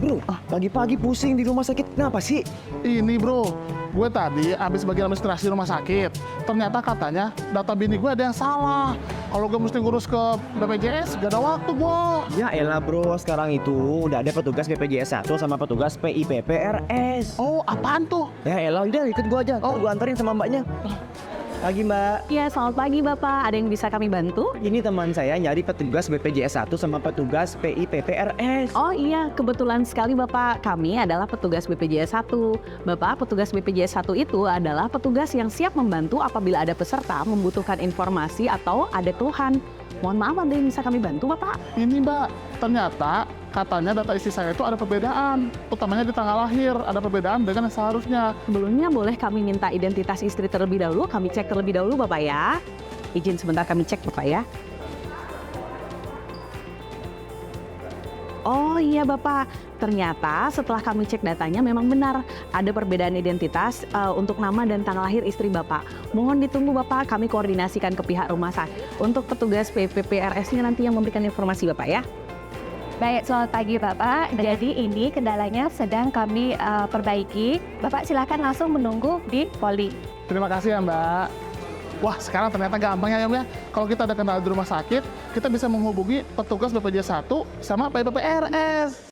Bro, pagi-pagi pusing di rumah sakit. Kenapa sih? Ini bro, gue tadi habis bagian administrasi rumah sakit. Ternyata katanya data bini gue ada yang salah. Kalau gue mesti ngurus ke BPJS, gak ada waktu bro. Ya elah bro, sekarang itu udah ada petugas BPJS 1 sama petugas PIPPRS. Oh, apaan tuh? Ya elah, udah ikut gua aja. Oh, gua anterin sama mbaknya. Pagi mbak. Ya, selamat pagi Bapak. Ada yang bisa kami bantu? Ini teman saya nyari petugas BPJS 1 sama petugas PIPPRS. Oh iya, kebetulan sekali Bapak. Kami adalah petugas BPJS 1. Bapak, petugas BPJS 1 itu adalah petugas yang siap membantu apabila ada peserta membutuhkan informasi atau ada keluhan. Mohon maaf, ada yang bisa kami bantu Bapak? Ini mbak, ternyata katanya data istri saya itu ada perbedaan. Utamanya di tanggal lahir, ada perbedaan dengan yang seharusnya. Sebelumnya boleh kami minta identitas istri terlebih dahulu. Kami cek terlebih dahulu Bapak ya. Izin sebentar kami cek Bapak ya. Oh iya Bapak, ternyata setelah kami cek datanya memang benar ada perbedaan identitas untuk nama dan tanggal lahir istri Bapak. Mohon ditunggu Bapak, kami koordinasikan ke pihak rumah sakit. Untuk petugas PPPRS-nya nanti yang memberikan informasi Bapak ya. Baik, selamat pagi Bapak. Jadi ini kendalanya sedang kami perbaiki. Bapak silakan langsung menunggu di poli. Terima kasih ya mbak. Wah, sekarang ternyata gampang ya Om ya. Kalau kita ada kendala di rumah sakit, kita bisa menghubungi petugas BPJS 1 sama PIPPRS.